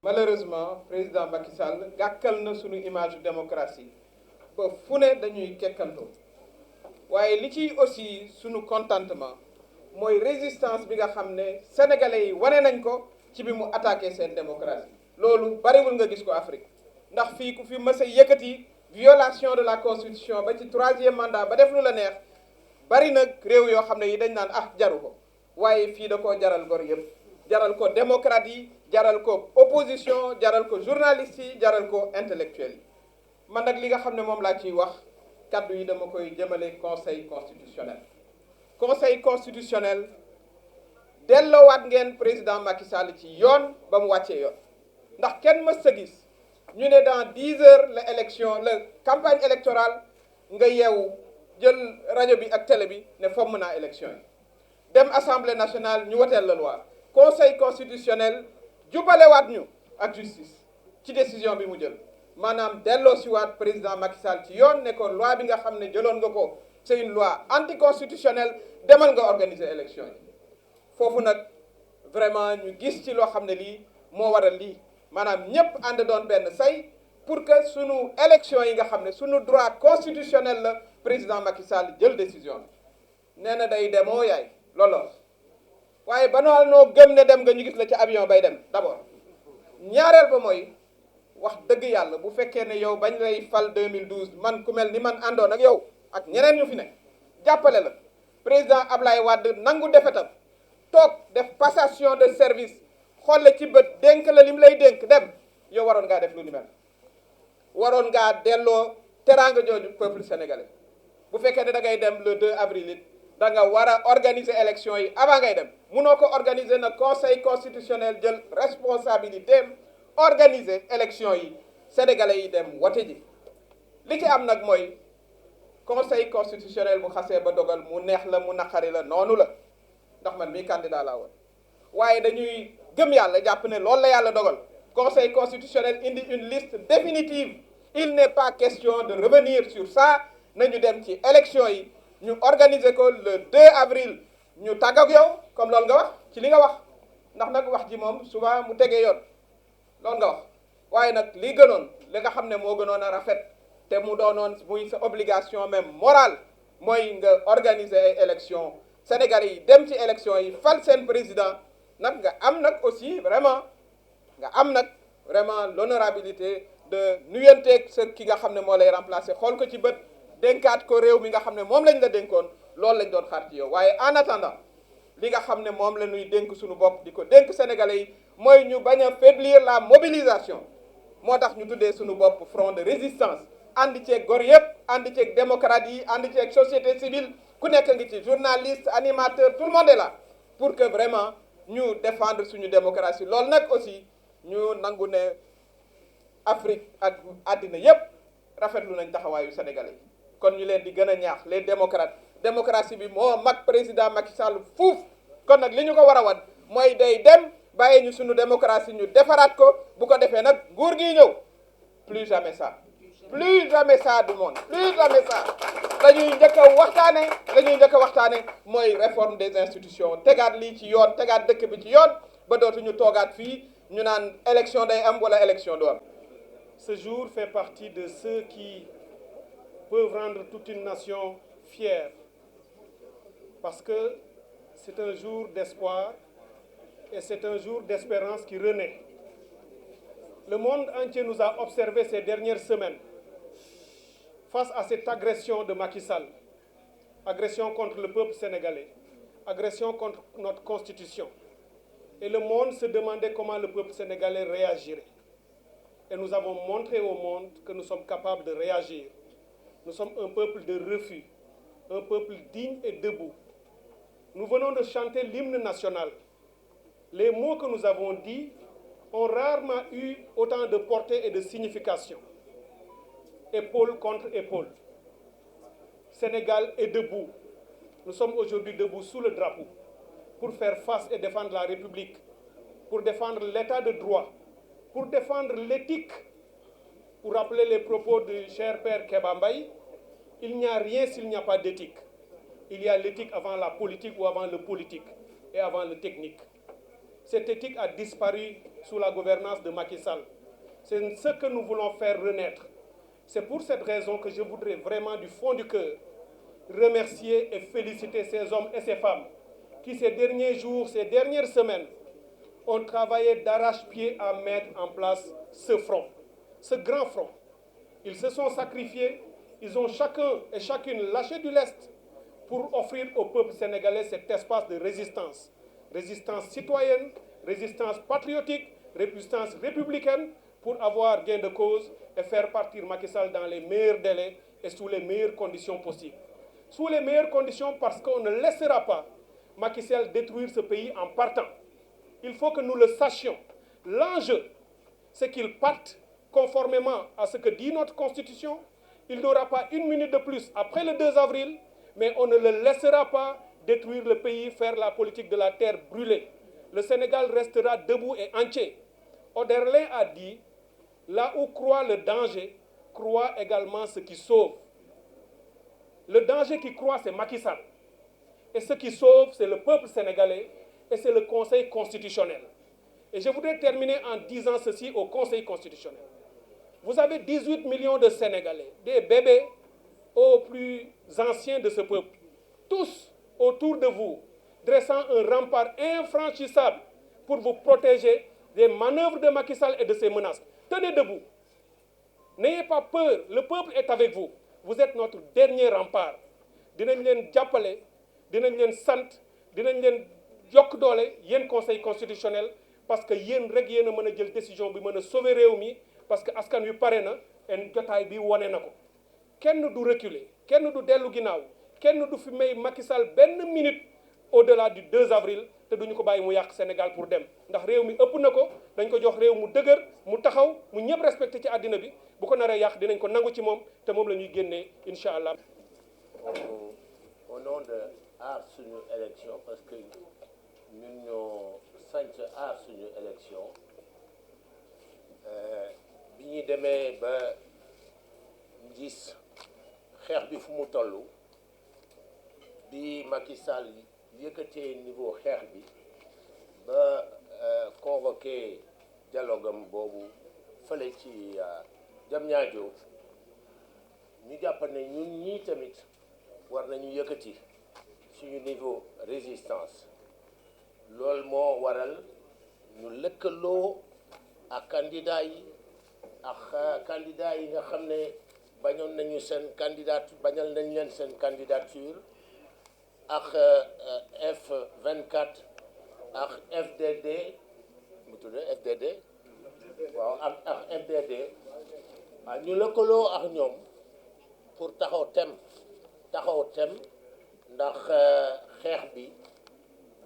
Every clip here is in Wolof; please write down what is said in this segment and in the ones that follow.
Malheureusement président Macky Sall gàkkal na suñu image démocratie ba fu ne dañuy kekkantoo waaye li ci aussi suñu contentement mooy résistance bi nga xam ne sénégalais yi wane nañ ko ci bi mu attaqué seen démocratie loolu bariwul nga gis ko Afrique ndax fii ku fi mës a yëkkati violation de la constitution ba ci troisième mandat ba def lu la neex bari nag réew yoo xam ne yi dañ naan ah jaru ko waaye fii da koo jaral gor yëpp jaral ko démocrate yi jaral ko opposition jaral ko journaliste yi jaral ko intellectuel yi man nag li nga xam ne moom laa ciy wax kaddu yi dama koy jëmale conseil constitutionnel. conseil constitutionnel delloowaat ngeen président Macky Sall ci yoon ba mu wàccee yoon ndax kenn mës sa gis ñu ne dans 10 heures la élection la campagne électorale nga yeewu jël rajo bi ak télé bi ne fomm naa élection yi dem assemblée nationale ñu woteel la loi conseil constitutionnel jubalewaat ñu ak justice ci décision bi mu jël maanaam delloo si waat président Macky Sall ci yoon ne ko loi bi nga xam ne jëloon nga ko c'est une loi anticonstitutionnelle demal nga organiser élection yi foofu nag vraiment ñu gis ci loo xam ne lii moo waral lii maanaam ñëpp ànd doon benn say pour que sunu élection yi nga xam ne sunu droit constitutionnel la président Macky Sall jël décision bi nee na day demoo yaay looloo waaye ba noo gëm ne dem nga ñu gis la ci avion bay dem d'abord ñaareel ba mooy wax dëgg yàlla bu fekkee ne yow bañ lay fal 2012 man ku mel ni man àndoon ak yow ak ñeneen ñu fi ne jàppale la président Ablaye Wade nangu defetam toog def passation de service xool la ci bët dénk la lim lay dénk dem yow waroon ngaa def lu ni mel waroon ngaa delloo teraanga jooju peuple sénégalais bu fekkee ne da ngay dem le 2 avril it da nga war a organiser élection yi avant ngay dem munoo ko organiser na conseil constitutionnel jël responsabilité organiser élection yi sénégalais yi dem wote ji li ci am nag mooy conseil constitutionnel bu xasee ba dogal mu neex la mu naqari la noonu la ndax man mii candidat laa woon waaye dañuy gëm yàlla jàpp ne loolu la yàlla dogal conseil constitutionnel indi une liste définitive il n'est pas question de revenir sur ça nañu dem ci élection yi ñu organiser ko le 2 avril ñu tàgg ak yow comme loolu nga wax ci li nga wax ndax nag wax ji moom souvent mu tegee yoon loolu nga wax waaye nag li gënoon li nga xam ne moo gënoon a rafet te mu doonoon muy sa obligation même morale mooy nga organiser ay élection Sénégalais yi dem ci élection yi fal seen président nag nga am nag aussi vraiment nga am nag vraiment l'honorabilité de nuyanteeg sa ki nga xam ne moo lay remplacer xool ko ci bët dénkaat ko réew mi nga xam ne moom lañ la dénkoon loolu lañ doon xaar ci yow waaye en attendant li nga xam ne moom la ñuy dénk suñu bopp di ko dénk sénégalais yi mooy ñu bañ a faiblir la mobilisation moo tax ñu tuddee suñu bopp front de résistance ànd ceeg gor yëpp ànd ceeg démocrates yi ànd ceeg société civile ku nekk ngi ci journaliste animateur tout le monde est là pour que vraiment ñu défendre suñu démocratie loolu nag aussi ñu nangu ne Afrique ak àddina yëpp rafetlu nañ taxawaayu sénégalais yi kon ñu leen di gën a ñaax les démocrates démocratie bi moo mag président Macky Sall fuuf kon nag li ñu ko war a wan mooy day dem bàyyi ñu suñu démocratie ñu defaraat ko bu ko defee nag nguur gi ñëw plus jamais ça du monde plus jamais ça dañuy njëkk a waxtaane mooy réforme des institutions tegaat lii ci yoon tegaat dëkk bi ci yoon ba dootuñu toogaat fii ñu naan élection day am wala élection du am. Ce jour fait partie de ceux qui peuvent rendre toute une nation fière parce que c'est un jour d'espoir et c'est un jour d'espérance qui renaît. Le monde entier nous a observé ces dernières semaines face à cette agression de Macky Sall, agression contre le peuple sénégalais, agression contre notre constitution. Et le monde se demandait comment le peuple sénégalais réagirait. Et nous avons montré au monde que nous sommes capables de réagir. Nous sommes un peuple de refus, un peuple digne et debout. Nous venons de chanter l'hymne national. Les mots que nous avons dits ont rarement eu autant de portée et de signification. Épaule contre épaule. Sénégal est debout. Nous sommes aujourd'hui debout sous le drapeau pour faire face et défendre la République. pour défendre l'état de droit, pour défendre l'éthique. Pour rappeler les propos du cher père Kéba Mbaye, il n'y a rien s'il n'y a pas d'éthique. Il y a l'éthique avant la politique ou avant le politique et avant le technique. Cette éthique a disparu sous la gouvernance de Macky Sall. C'est ce que nous voulons faire renaître. C'est pour cette raison que je voudrais vraiment du fond du cœur remercier et féliciter ces hommes et ces femmes qui ces derniers jours, ces dernières semaines ont travaillé d'arrache-pied à mettre en place ce front, ce grand front. Ils se sont sacrifiés, ils ont chacun et chacune lâché du lest pour offrir au peuple sénégalais cet espace de résistance. Résistance citoyenne, résistance patriotique, résistance républicaine pour avoir gain de cause et faire partir Macky Sall dans les meilleurs délais et sous les meilleures conditions possibles. Sous les meilleures conditions parce qu'on ne laissera pas Macky Sall détruire ce pays en partant. Il faut que nous le sachions. L'enjeu, c'est qu'il parte conformément à ce que dit notre Constitution. Il n'aura pas une minute de plus après le 2 avril, mais on ne le laissera pas détruire le pays, faire la politique de la terre brûlée. Le Sénégal restera debout et entier. Oderlin a dit, là où croit le danger, croit également ce qui sauve. Le danger qui croit, c'est Macky Sall. Et ce qui sauve, c'est le peuple sénégalais et c'est le Conseil constitutionnel. Et je voudrais terminer en disant ceci au Conseil constitutionnel. Vous avez 18 millions de Sénégalais, des bébés aux plus anciens de ce peuple, tous autour de vous, dressant un rempart infranchissable pour vous protéger des manœuvres de Macky Sall et de ses menaces. Tenez debout. N'ayez pas peur, le peuple est avec vous. Vous êtes notre dernier rempart. Dinañ leen jàppale, dinañ leen sant, dinañ leen yokk doole yéen Conseil constitutionnel parce que yéen rek yéen a mën a jël décision bi mën a sauver réew mi parce que askan wi pare na en jotaay bi wane na ko. Kenn du reculer, kenn du dellu ginnaaw, kenn du fi may Macky Sall benn minute au-delà du 2 avril te duñu ko bàyyi mu yàq Sénégal pour dem ndax réew mi ëpp na ko dañ ko jox réew mu dëgër mu taxaw mu ñëpp respecté ci àddina bi bu ko naree yàq dinañ ko nangu ci moom te moom la ñuy génnee incha allah. Au nom de aar suñu élection parce que ñun ñoo sanc aar suñu élection bi ñu demee ba gis xeex bi fu mu toll bi Macky Sall yëkkatee niveau xeex bi ba convoqué dialogue am boobu fële ci Diamniadio ñu jàpp ne ñun ñii tamit war nañu yëkkati suñu niveau résistance loolu moo waral ñu lëkkaloo ak candidat yi nga xam ne bañoon nañu seen bañal nañ leen seen candidature ak F24 ak FDD mu tudd FDD waaw ak FDD waaw ñu lëkkaloo ak ñoom pour taxaw tem ndax xeex bi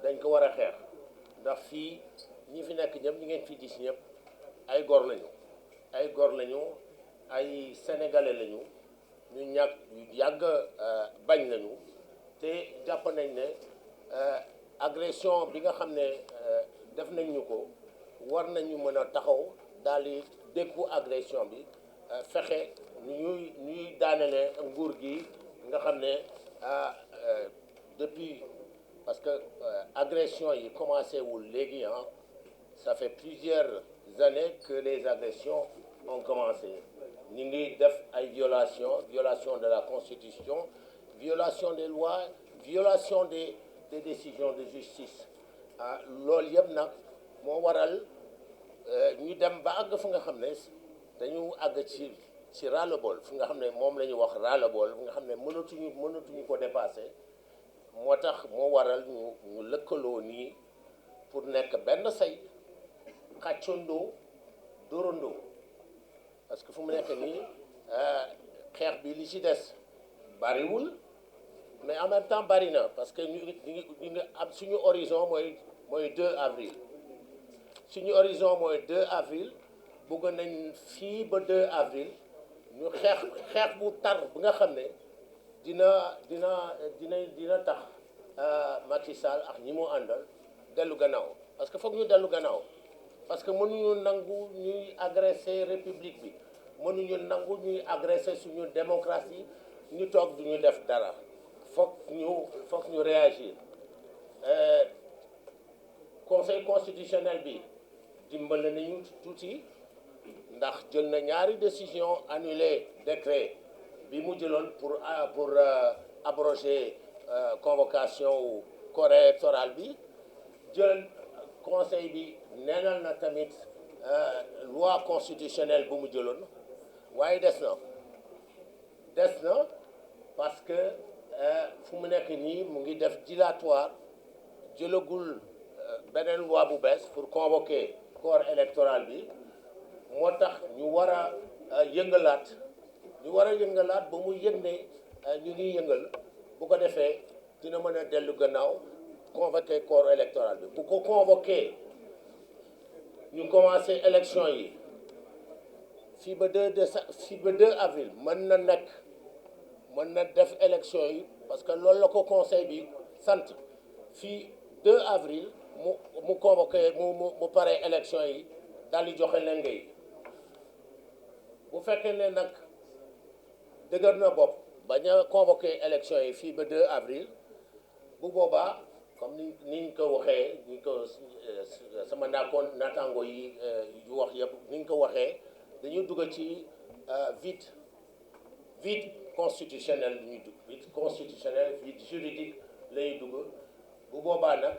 dañ ko war a xeex ndax fii ñi fi nekk ñëpp ñi ngeen fi gis ñëpp ay góor lañu ay sénégalais lañu ñu yàgg bañ lañu te jàpp nañ ne agression bi nga xam ne def nañ ñu ko war nañu mën a taxaw daal di dékku agression bi fexe ñuy daanele nguur gi nga xam ne depuis parce que agression yi commencé wul léegi ça fait plusieurs années que les agressions ont commencé ñu ngi def ay violation de la Constitution, violation des lois, violation des décisions de justice loolu yëpp nag moo waral ñu dem ba àgg fu nga xam ne dañu àgg ci ras-le-bol fu nga xam ne moom la ñu wax ras-le-bol fu nga xam ne mënatuñu ko dépasser moo tax moo waral ñu lëkkaloo nii pour nekk benn say xàccandoo dóorandoo parce que fu mu nekk nii xeex bi li ci des bariwul mais en même temps bari na parce que ñu ngi am suñu horizon mooy 2 avril suñu horizon mooy 2 avril bëgg nañ fii ba 2 avril ñu xeex bu tar bi nga xam ne dina tax Macky Sall ak ñi mu àndal dellu gannaaw parce que foog ñu dellu gannaaw parce que mënuñu nangu ñuy agresser république bi mënuñu nangu ñuy agresser suñu démocratie ñu toog duñu def dara foog ñu réagir. Conseil constitutionnel bi dimbale nañu tuuti ndax jël na ñaari décision annuler décret bi mu jëloon pour abroger convocation wu corps électoral bi jël conseil bi neenal na tamit loi constitutionnelle bu mu jëloon waaye des na parce que fu mu nekk nii mu ngi def dilatoire jëlagul beneen loi bu bees pour convoquer corps électoral bi moo tax ñu war a yëngalaat ba mu yëg ne ñu ngi yëngal bu ko defee dina mën a dellu gannaaw convoquer corps électoral bi bu ko convoquer ñu commencé élection yi fii ba 2 avril mën na def élection yi parce que loolu la ko conseil bi sant fii 2 avril mu convoqué mu pare élection yi daal di joxe lenge yi bu fekkee ne nag dëgër na bopp bañ a convoqué élection yi fii ba 2 avril bu boobaa comme niñ ko waxee ni ko sama naataango yi yu wax yëpp niñ ko waxee dañuy dugg ci vide constitutionnel la ñuy dugg vide constitutionnel vide juridique lay dugg bu boobaa nag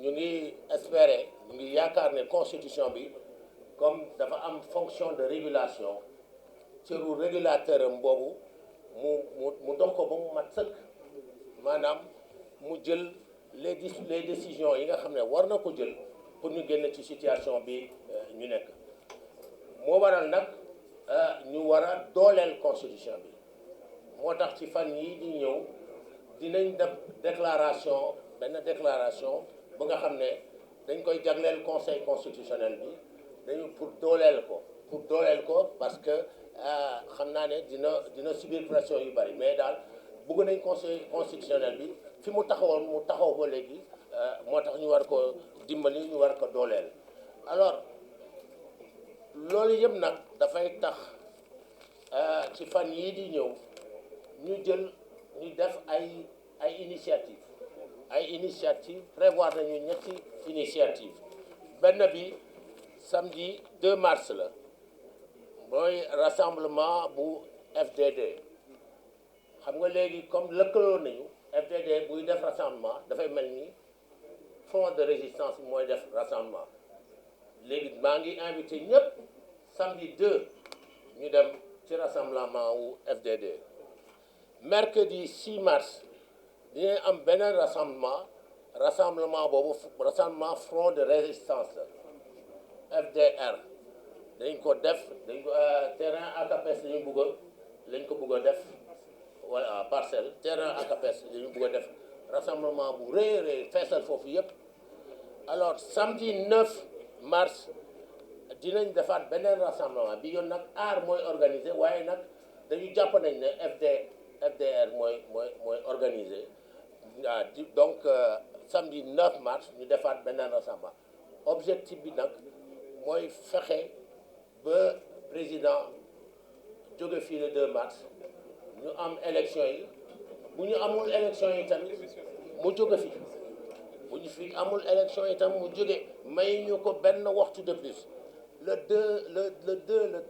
ñu ngi espérer ñu ngi yaakaar ne constitution bi comme dafa am fonction de régulation cëru régulateur am boobu mu dox ko ba mu mat sëkk maanaam mu jël les décisions yi nga xam ne war na ko jël pour ñu génn ci situation bi ñu nekk moo waral nag ñu war a dooleel constitution bi moo tax ci fan yi di ñëw dinañ def benn déclaration ba nga xam ne dañ koy jagleel conseil constitutionnel bi dañu pour dooleel ko parce que xam naa ne dina subir pression yu bari mais daal bëgg nañ conseil constitutionnel bi fi mu taxaw ba léegi moo tax ñu war ko dimbali ñu war ko dooleel. Alors loolu yëpp nag dafay tax ci fan yii di ñëw ñu def ay initiative prévoir nañu ñetti initiative benn bi samedi 2 mars la mooy rassemblement bu FDD xam nga léegi comme lëkkaloo nañu FDD buy def rassemblement dafay mel ni front de résistance bi mooy def rassemblement léegi maa ngi invité ñëpp samedi 2 ñu dem ci rassemblement wu FDD mercredi 6 mars dinañ am beneen rassemblement boobu rassemblement front de résistance la FDR dañ ko def terrain ACAPES lañ ko bëgg a def wala parcelle terrain ACAPES lañu bëgg a def rassemblement bu rëy feesal foofu yëpp. Alors samedi 9 mars dinañ defaat beneen rassemblement bi yoon nag aar mooy organisé waaye nag dañu jàpp nañ ne FDR mooy organisé donc samedi 9 mars ñu defaat beneen rassemblement objectif bi nag mooy fexe ba président jóge fii le 2 mars ñu am élection yi bu ñu amul élection yi tamit mu jóge fi bu ñu fi amul élection yi tam mu jóge may ñu ko benn waxtu de plus le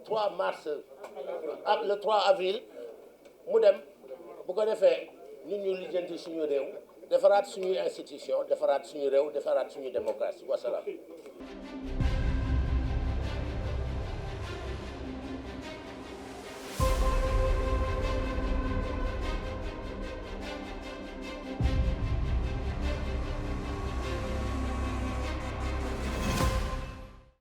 3 mars ak le 3 avril mu dem bu ko defee ñun ñu lijjanti suñu réew defaraat suñuy institution defaraat suñu réew defaraat suñu démocratie wasalaam